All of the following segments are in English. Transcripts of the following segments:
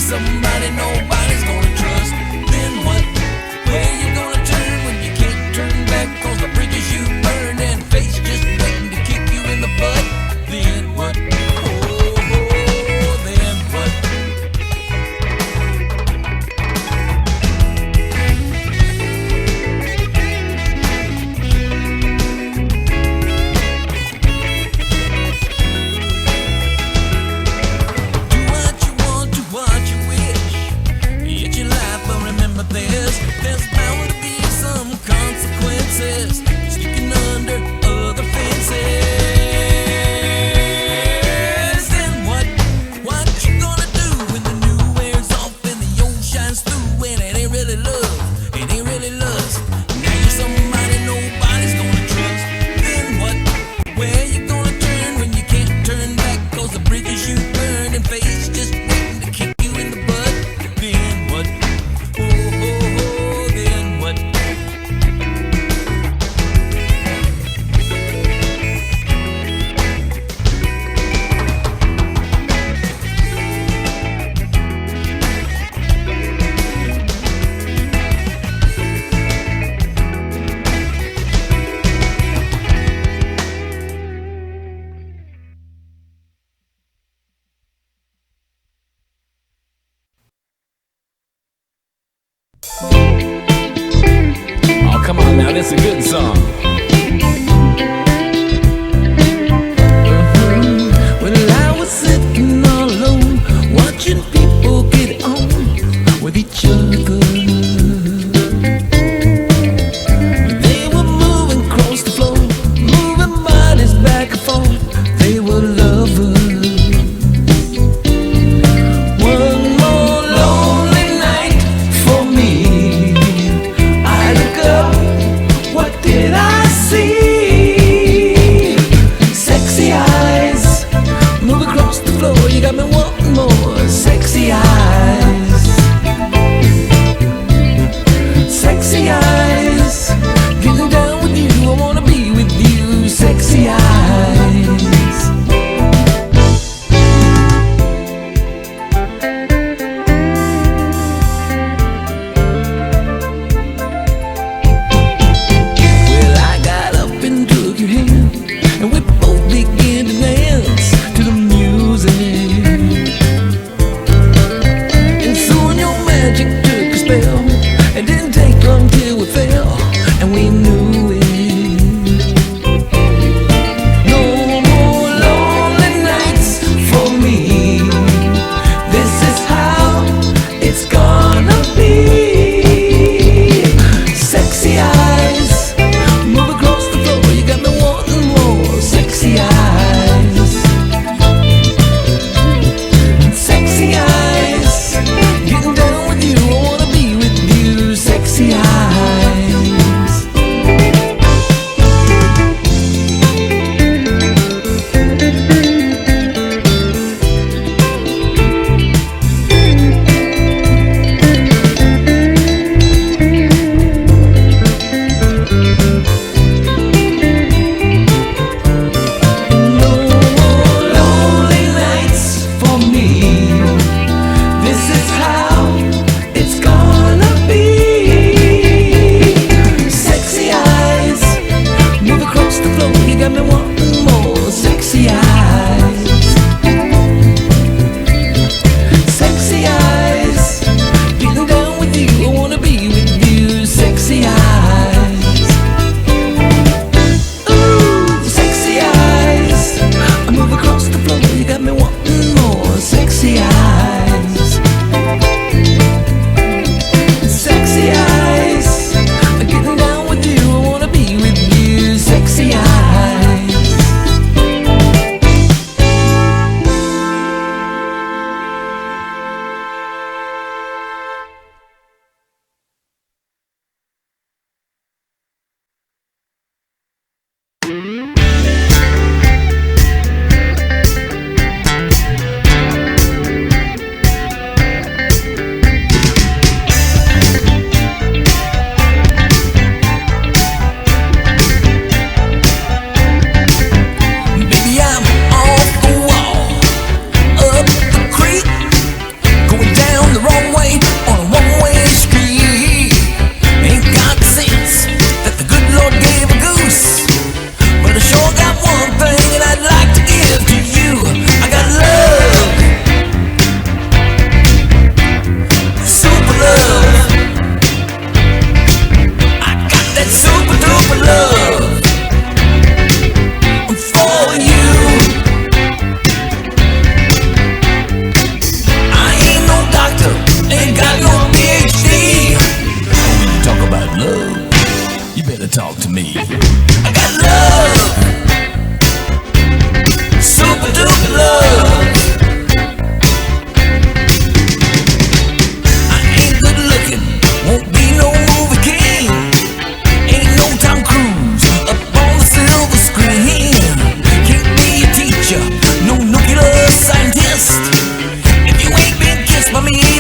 somebody nobody's gonna trust. Then what? Where you gonna turn when you can't turn back? Cause the bridges you burned and face just waiting to kick you in the butt. Then what? Then what? Do what you want, do what you wish. It's your life, but remember this. There's bound to be some consequences. Sticking under other fences. Then what? What you gonna do when the new wears off and the old shines through? And it ain't really love, it ain't really lust. Now you're somebody nobody's gonna trust. Then what? Where you gonna turn when you can't turn back? Cause the bridges you burned and face just waiting to kick you in the butt. Then what? Then what? Oh, come on now, that's a good song. Well, I was sitting all alone, watching people get on with each other. They were moving across the floor, moving bodies back and forth. They were lovers. One more lonely night for me. I look up, what did I see? Sexy eyes move across the floor. You got me wanting more. Sexy eyes.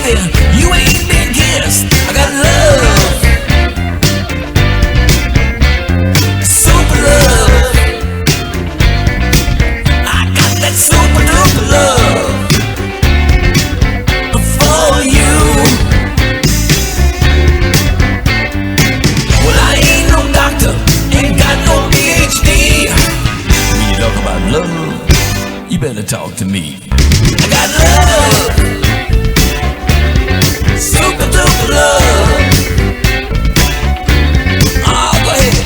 baby, you ain't been kissed. I got love, super love. I got that super duper love for you. Well, I ain't no doctor, ain't got no PhD. When you talk about love, you better talk to me. I got love, super duper love. Oh, go ahead.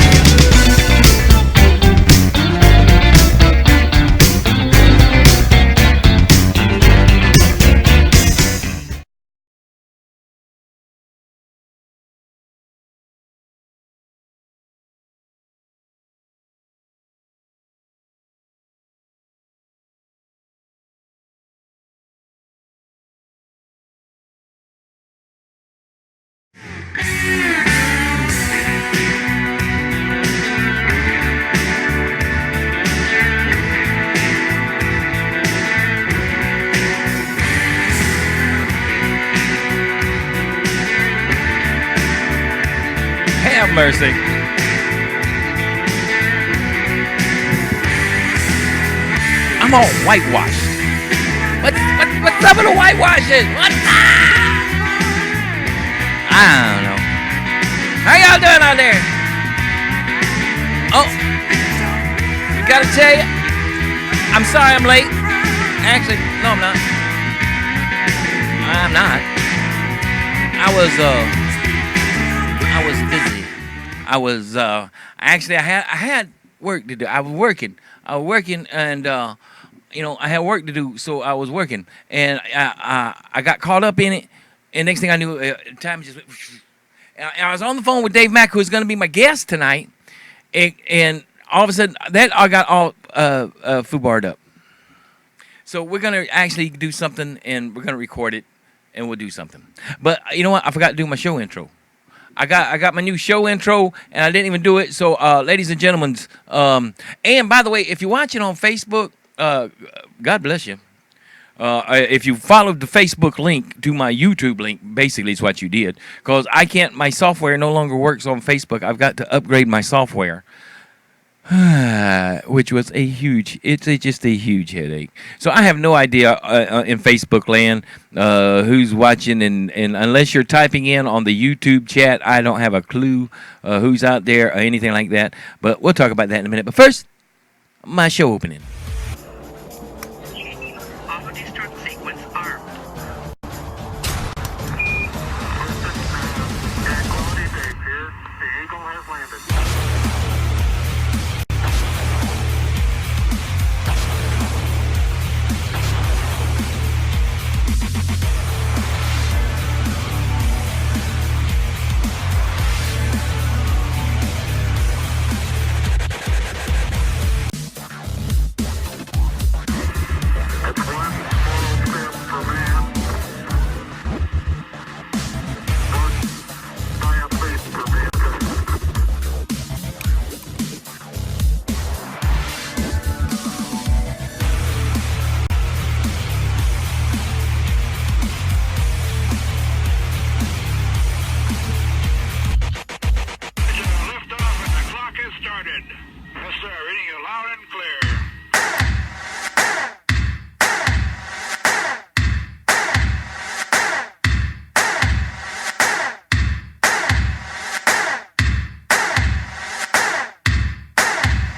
Have mercy. I'm all whitewashed. What's up with the whitewashing? What? I don't know. How y'all doing out there? Oh, gotta tell you, I'm sorry I'm late. Actually, no, I'm not. I'm not. I was busy. I had work to do. I was working, and I had work to do, so I was working, and I got caught up in it, and next thing I knew, time just went. And I was on the phone with Dave Mack, who's going to be my guest tonight, and all of a sudden, that I got all foobarred up. So we're going to actually do something, and we're going to record it, and we'll do something. But you know what? I forgot to do my show intro. I got my new show intro, and I didn't even do it. So, ladies and gentlemen, and by the way, if you're watching on Facebook, God bless you. If you followed the Facebook link to my YouTube link, basically is what you did. Because my software no longer works on Facebook. I've got to upgrade my software. Which was just a huge headache. So I have no idea in Facebook land who's watching, and unless you're typing in on the YouTube chat, I don't have a clue who's out there or anything like that. But we'll talk about that in a minute. But first, my show opening.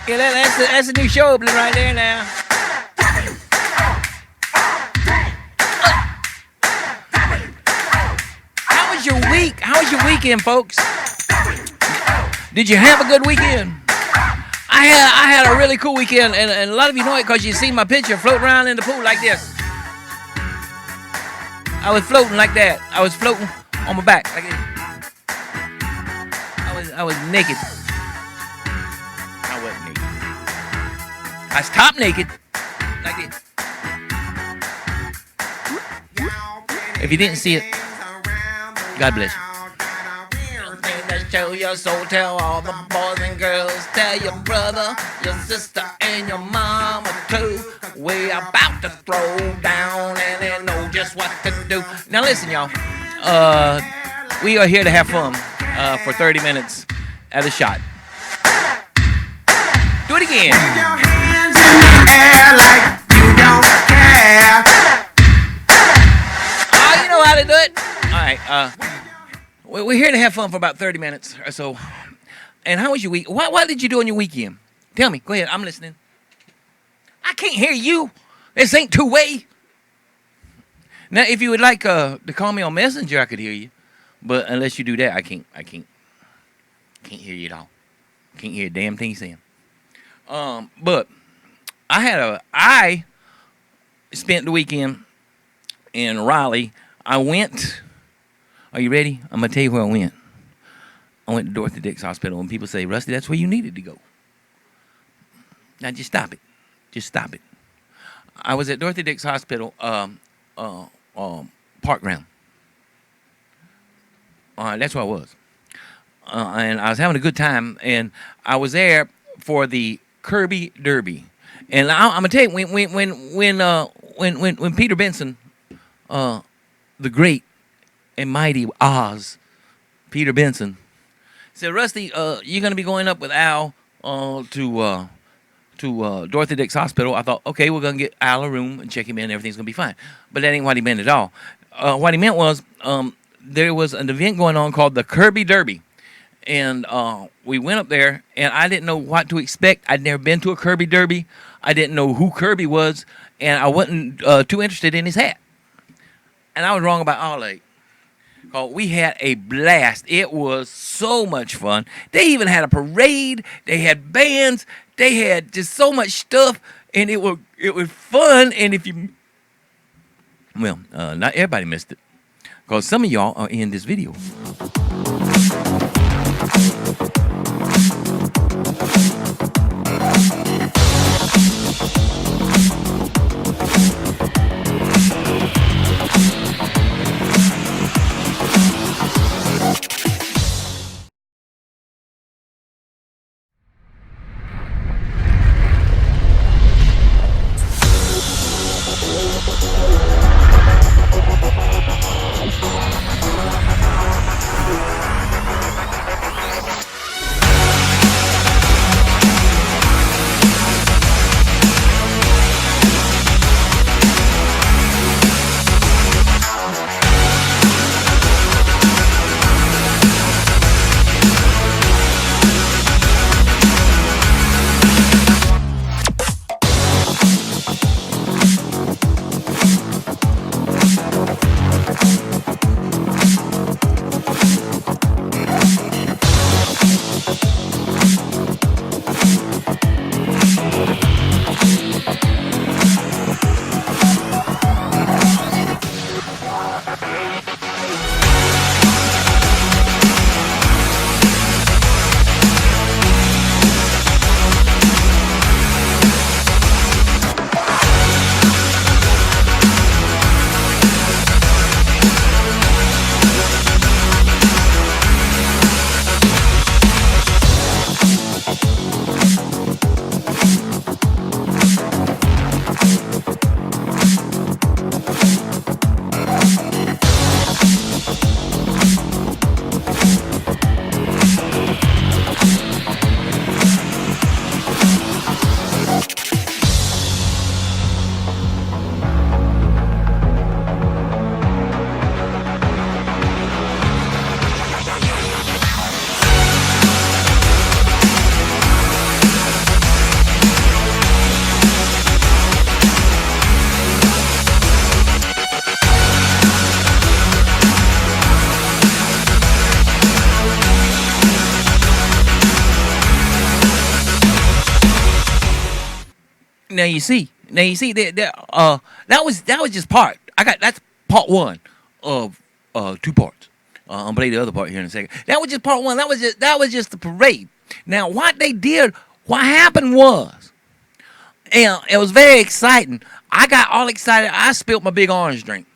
Yeah, that's a new show opening right there now. How was your week? How was your weekend, folks? Did you have a good weekend? I had a really cool weekend, and a lot of you know it because you see my picture floating around in the pool like this. I was floating like that. I was floating on my back like this. I was naked. I wasn't naked. I was top naked like this. If you didn't see it, God bless you. Show your soul, tell all the boys and girls, tell your brother, your sister, and your mama too. We about to throw down and they know just what to do. Now listen, y'all. We are here to have fun for 30 minutes at a shot. Do it again. Put your hands in the air like you don't care. Oh, you know how to do it. All right. We're here to have fun for about 30 minutes or so. And how was your week? What did you do on your weekend? Tell me. Go ahead. I'm listening. I can't hear you. This ain't two-way. Now, if you would like to call me on Messenger, I could hear you. But unless you do that, I can't hear you at all. Can't hear a damn thing you're saying. But I spent the weekend in Raleigh. I went. Are you ready? I'm gonna tell you where I went. I went to Dorothy Dix Hospital, and people say, Rusty, that's where you needed to go. Now just stop it. Just stop it. I was at Dorothy Dix Hospital, park ground. That's where I was. And I was having a good time, and I was there for the Kirby Derby. And I'm gonna tell you, when Peter Benson, the great and mighty Oz, Peter Benson, said, Rusty, you're gonna be going up with Al to Dorothy Dix Hospital. I thought, okay, we're gonna get Al a room and check him in. Everything's gonna be fine. But that ain't what he meant at all. What he meant was there was an event going on called the Kirby Derby. And we went up there, and I didn't know what to expect. I'd never been to a Kirby Derby. I didn't know who Kirby was, and I wasn't too interested in his hat. And I was wrong about all that. We had a blast. It was so much fun. They even had a parade. They had bands. They had just so much stuff, and it was fun. And if you, well, not everybody missed it, because some of y'all are in this video. Now you see that was just part. That's part one of 2 parts. I'll play the other part here in a second. That was just part one. That was just the parade. Now what happened was, and it was very exciting. I got all excited. I spilled my big orange drink.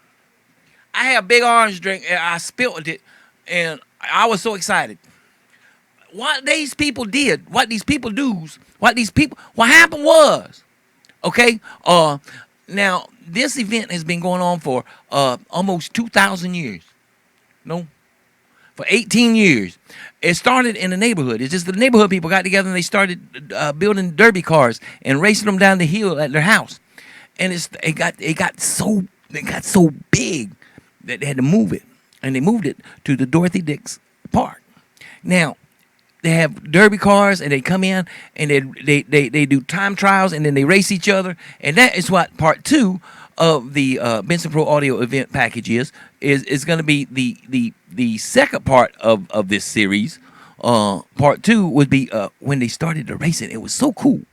I had a big orange drink and I spilled it, and I was so excited. what these people did, what happened was, okay. Now this event has been going on for almost 2,000 years. No, for 18 years. It started in the neighborhood. It's just the neighborhood people got together and they started building derby cars and racing them down the hill at their house. And it got so big that they had to move it, and they moved it to the Dorothy Dix Park. Now they have derby cars, and they come in and they do time trials, and then they race each other, and that is what part 2 of the Benson Pro Audio event package is going to be the second part of this series. Part 2 would be when they started the racing. It was so cool.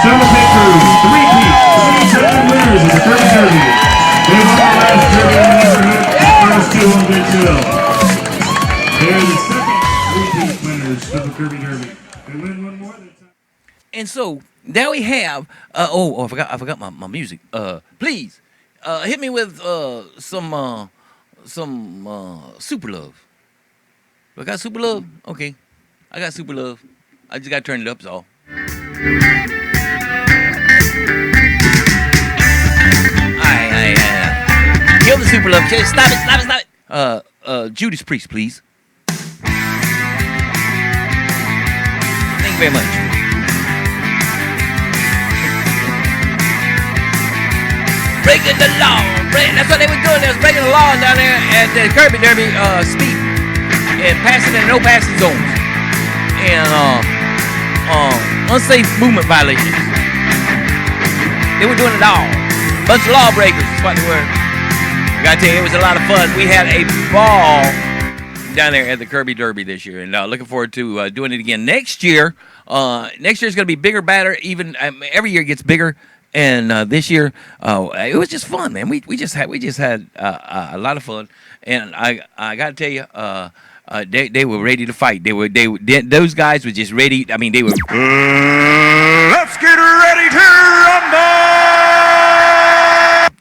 Several pit crews, 3 winners of the Derby Derby. They won the last Derby in the neighborhood, the first 2 on Big Hill. They're the second 3 winners of the Derby Derby. They win one more than time. And so now we have. I forgot my music. Please, hit me with some Super Love. I got Super Love. Okay, I got Super Love. I just got to turn it up, so. Kill the Super Love. Stop it. Judas Priest, please. Thank you very much. Breaking the law. That's what they were doing. They was breaking the law down there at the Kirby Derby speed and passing in no passing zones and unsafe movement violations. They were doing it all. Bunch of lawbreakers is what they were. I gotta tell you, it was a lot of fun. We had a ball down there at the Kirby Derby this year, and looking forward to doing it again next year. Next year is gonna be bigger, badder. Even every year gets bigger, and this year it was just fun, man. We just had a lot of fun, and I gotta tell you, They were ready to fight. Those guys were just ready. I mean, they were. Let's get ready to rumble!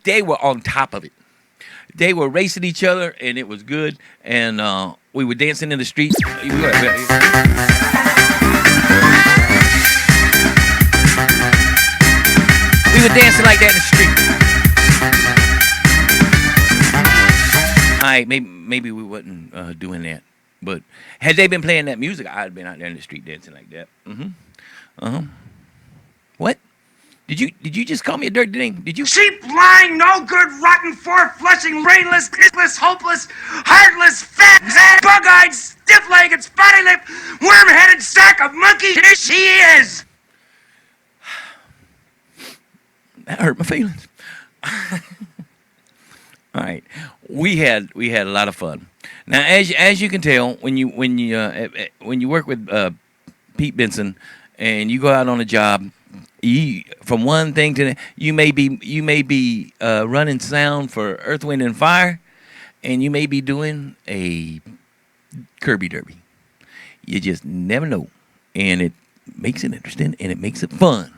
They were on top of it. They were racing each other, and it was good. And we were dancing in the streets. We were dancing like that in the street. All right, maybe we wasn't doing that. But had they been playing that music, I'd have been out there in the street dancing like that. What? Did you just call me a dirty name? Did you? Cheap, lying, no good, rotten, four-flushing, brainless, pissless, hopeless, heartless, fat, bug-eyed, stiff-legged, spotty-lipped, worm-headed sack of monkey she is! That hurt my feelings. All right, we had a lot of fun. Now, as you can tell, when you work with Pete Benson and you go out on a job, from one thing to the, you may be running sound for Earth, Wind, and Fire, and you may be doing a Kirby Derby. You just never know, and it makes it interesting and it makes it fun.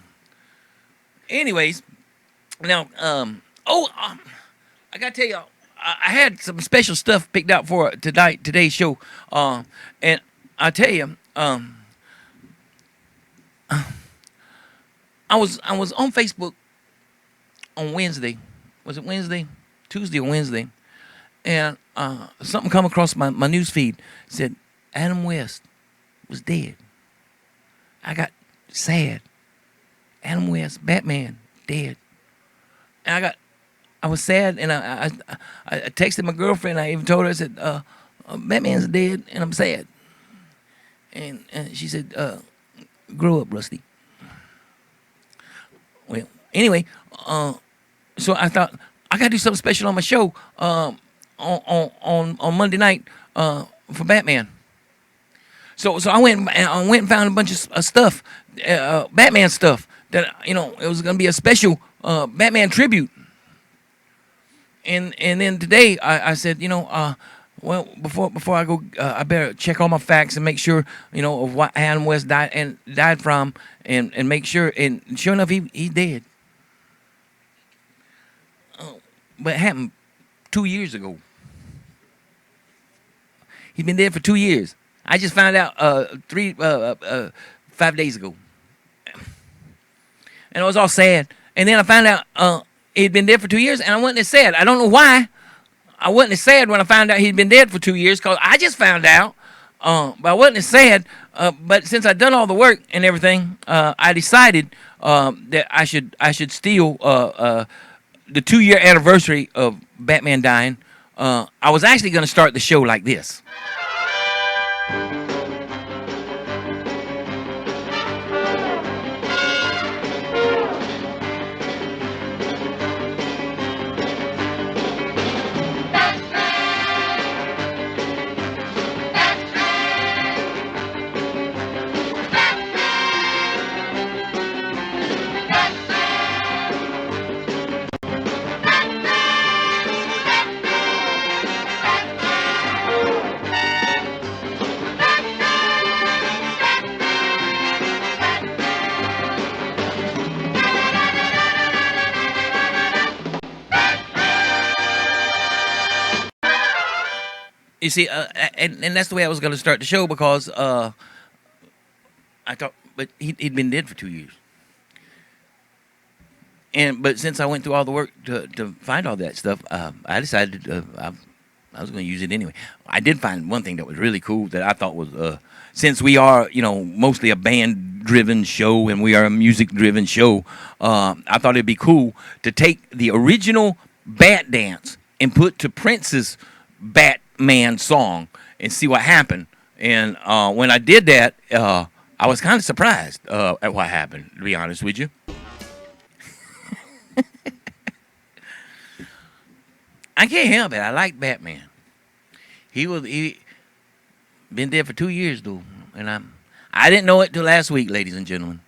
Anyways, now I gotta tell y'all, I had some special stuff picked out for today's show, and I tell you, I was on Facebook on Wednesday. Was it Wednesday? Tuesday or Wednesday? And something come across my news feed. Said Adam West was dead. I got sad. Adam West, Batman, dead. And I was sad, and I texted my girlfriend. I even told her, I said, Batman's dead, and I'm sad. And she said, grow up, Rusty. Well, anyway, so I thought I gotta do something special on my show on Monday night for Batman. So I went and found a bunch of stuff, Batman stuff that it was gonna be a special Batman tribute. And then today I said, well, before I go, I better check all my facts and make sure, of what Adam West died from, and make sure. And sure enough, he's dead. But it happened 2 years ago. He's been dead for 2 years. I just found out 5 days ago, and I was all sad. And then I found out he'd been dead for 2 years, and I wasn't as sad. I don't know why. I wasn't as sad when I found out he'd been dead for 2 years, because I just found out. But I wasn't as sad. But since I'd done all the work and everything, I decided that I should steal the 2-year anniversary of Batman dying. I was actually going to start the show like this. You see, and that's the way I was going to start the show, because I thought, but he'd been dead for 2 years. But since I went through all the work to find all that stuff, I decided I was going to use it anyway. I did find one thing that was really cool that I thought was, since we are, mostly a band-driven show and we are a music-driven show, I thought it'd be cool to take the original Bat Dance and put to Prince's Batman song and see what happened. And when I did that, I was kind of surprised at what happened, to be honest with you. I can't help it. I like Batman. He been dead for 2 years though, and I didn't know it till last week, ladies and gentlemen.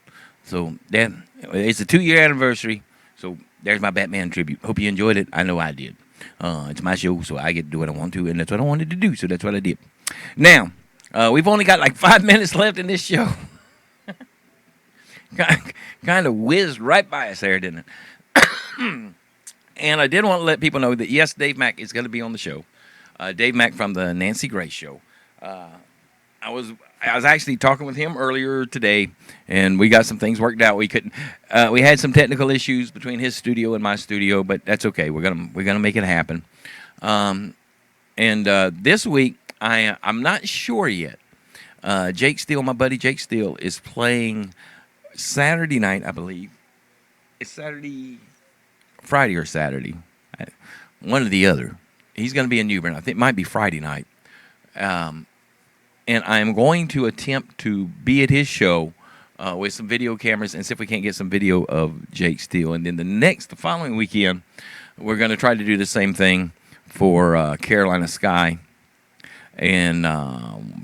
So it's a 2-year anniversary. So there's my Batman tribute. Hope you enjoyed it. I know I did. It's my show, so I get to do what I want to, and that's what I wanted to do. So that's what I did. Now, we've only got like 5 minutes left in this show. Kind of whizzed right by us there, didn't it? And I did want to let people know that, yes, Dave Mack is going to be on the show. Dave Mack from the Nancy Grace Show. I was actually talking with him earlier today, and we got some things worked out. We had some technical issues between his studio and my studio, but that's okay. We're gonna make it happen. And this week, I'm not sure yet. Jake Steele, my buddy Jake Steele, is playing Saturday night, I believe. It's Friday or Saturday, one or the other. He's going to be in New Bern. I think it might be Friday night. And I'm going to attempt to be at his show with some video cameras and see if we can't get some video of Jake Steele. And then the following weekend, we're going to try to do the same thing for Carolina Sky and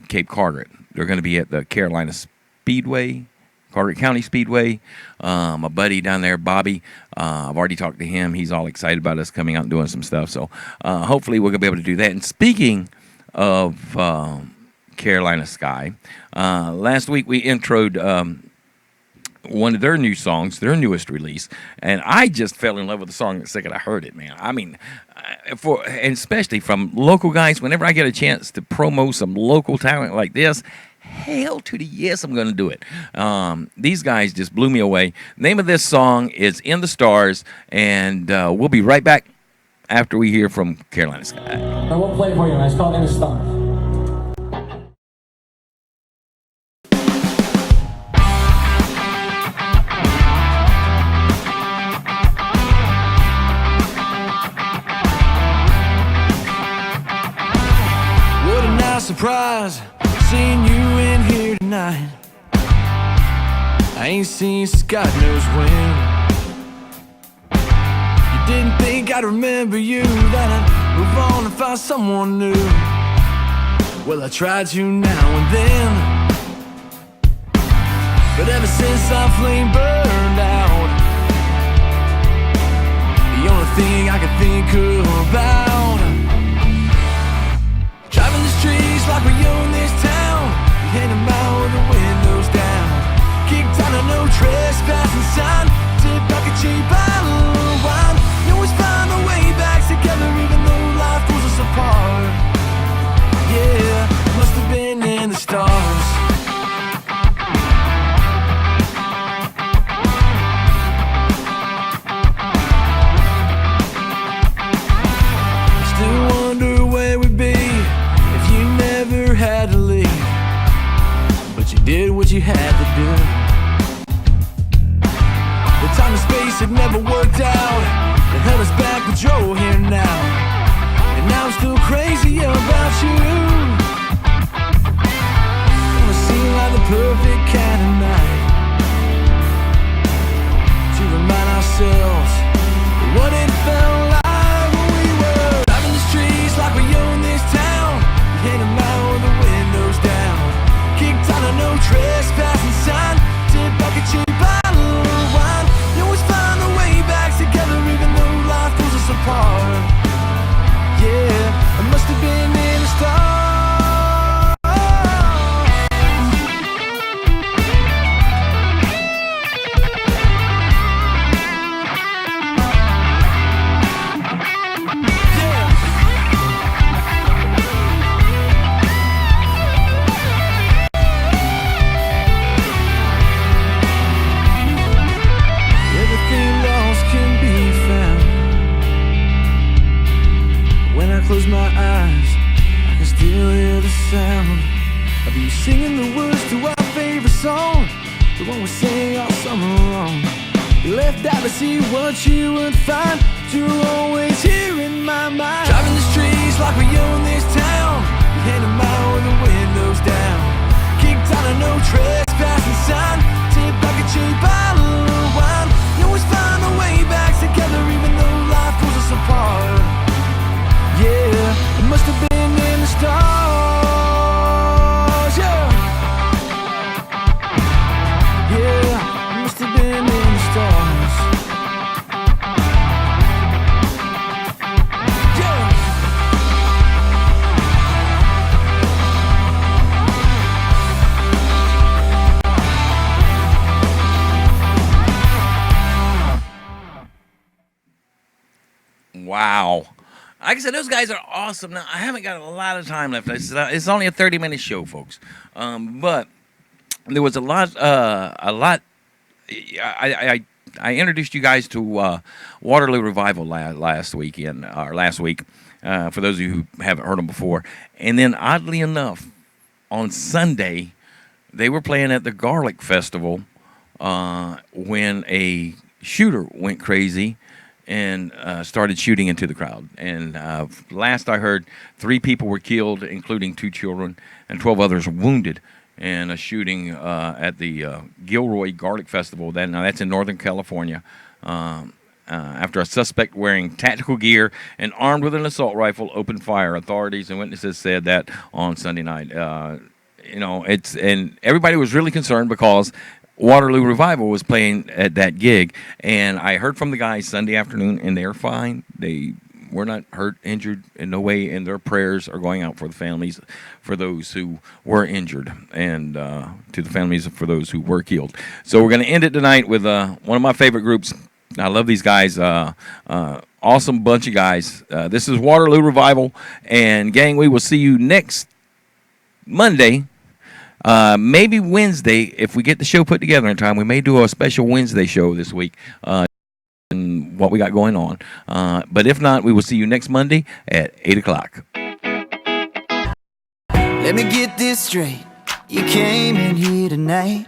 Cape Carteret. They're going to be at the Carolina Speedway, Carteret County Speedway. My buddy down there, Bobby, I've already talked to him. He's all excited about us coming out and doing some stuff. So hopefully we're going to be able to do that. And speaking of Carolina Sky, last week we introed one of their new songs, their newest release, and I just fell in love with the song the second I heard it, man. I mean, and especially from local guys, whenever I get a chance to promo some local talent like this, hell to the yes, I'm going to do it. These guys just blew me away. Name of this song is In the Stars, and we'll be right back after we hear from Carolina Sky. I won't play it for you, man. It's called In the Stars. Surprise, seeing you in here tonight. I ain't seen since God knows when. You didn't think I'd remember you, that I'd move on and find someone new. Well, I tried to now and then, but ever since our flame burned out, the only thing I can think about, driving the streets like we own this town. We hang them out with the windows down. Kicked on a no trespassing sign. Tip like a cheap bottle of wine. You always find a way back together even though life pulls us apart. Yeah, must have been in the stars. Still wonder where we'd be if you never had to leave, but you did what you had to do. The time and space had never worked out, that held us back, but you're here now, and now I'm still crazy about you. Wanna seem like the perfect kind of night, to remind ourselves what it felt like when we were driving the streets like we own this town. Hit 'em out with the windows down. Kicked on a no trespassing sign. Tip like a cheap bottle of wine. You always find a way back together even though life pulls us apart. Yeah, it must have been in the stars. Close my eyes, I can still hear the sound of you singing the words to our favorite song, the one we sang all summer long. You left out to see what you would find, but you're always here in my mind. Driving the streets like we own this town. We hit 'em out with the windows down. Kicked on a no trespassing sign. Tip like a cheap bottle of wine. You always find a way back together even though life pulls us apart. Yeah, it must have been in the stars, yeah. Yeah, it must have been in the stars. Yeah. Wow. Like I said, those guys are awesome. Now, I haven't got a lot of time left. It's only a 30-minute show, folks. But there was a lot. I introduced you guys to Waterloo Revival last weekend, or last week, for those of you who haven't heard them before. And then, oddly enough, on Sunday, they were playing at the Garlic Festival when a shooter went crazy and started shooting into the crowd. And last I heard, 3 people were killed, including 2 children, and 12 others wounded in a shooting at the Gilroy Garlic Festival. That's in Northern California. After a suspect wearing tactical gear and armed with an assault rifle opened fire. Authorities and witnesses said that on Sunday night. And everybody was really concerned because Waterloo Revival was playing at that gig, and I heard from the guys Sunday afternoon, and they're fine. They were not hurt, injured in no way, and their prayers are going out for the families, for those who were injured, and to the families for those who were killed. So we're going to end it tonight with one of my favorite groups. I love these guys. Awesome bunch of guys. This is Waterloo Revival, and gang, we will see you next Monday. Maybe Wednesday, if we get the show put together in time. We may do a special Wednesday show this week, and what we got going on. But if not, we will see you next Monday at 8 o'clock. Let me get this straight. You came in here tonight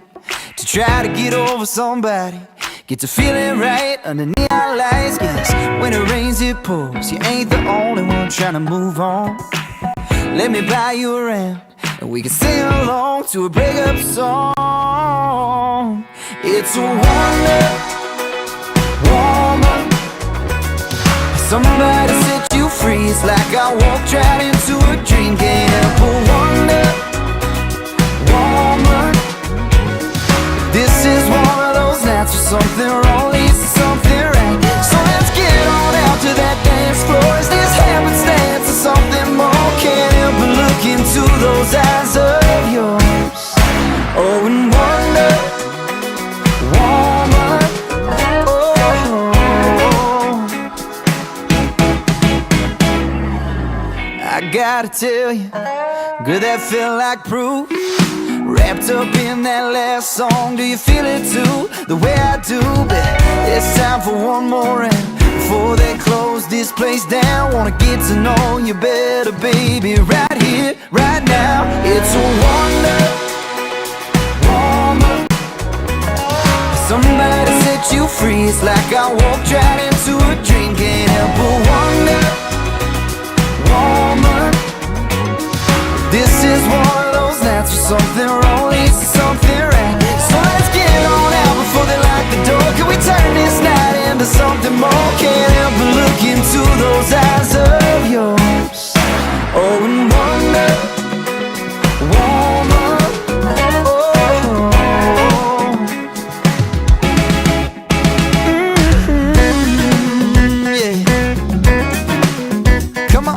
to try to get over somebody, get to feeling right under neon lights. Guess when it rains it pours. You ain't the only one trying to move on. Let me buy you around, and we can sing along to a breakup song. It's a wonder, woman. Somebody set you free. It's like I walked right into a dream. Can't help but wonder, woman. This is one of those nights where something wrong leads to something right. So let's get on out to that dance floor. Is this happenstance or something more? Can't help but look into those eyes of yours. Oh, and wonder, woman. I gotta tell you, girl, that felt like proof. Wrapped up in that last song, do you feel it too? The way I do, but it's time for one more round before they close this place down. Wanna get to know you better, baby, right here, right now. It's a wonder, woman. Somebody set you free. It's like I walked right into a dream. Can't help but wonder, woman. This is one of those nights where something wrong leads to something right. So let's get on out before they lock the door. Can we turn this night into something more? Can't help but look into those eyes of yours. Oh, and wonder, woman. Yeah. Come on.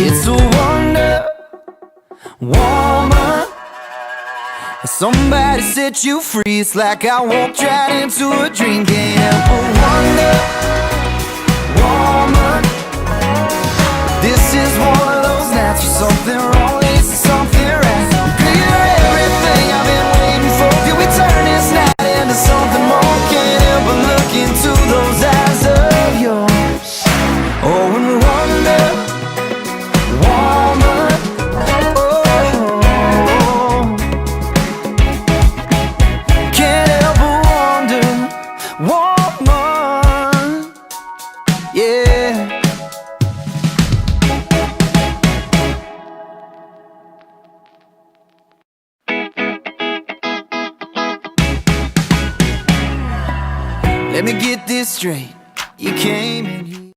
It's a wonder, woman. Somebody set you free. It's like I walked right into a dream. Can't help but wonder, woman. This is one of those nights where something wrong leads to something right. Girl, you're everything I've been waiting for. Can we turn this night into something more? Can't help but look into those eyes of yours. Oh, and wonder, woman. Can't help but wonder, woman. Yeah. Let me get this straight. You came in here.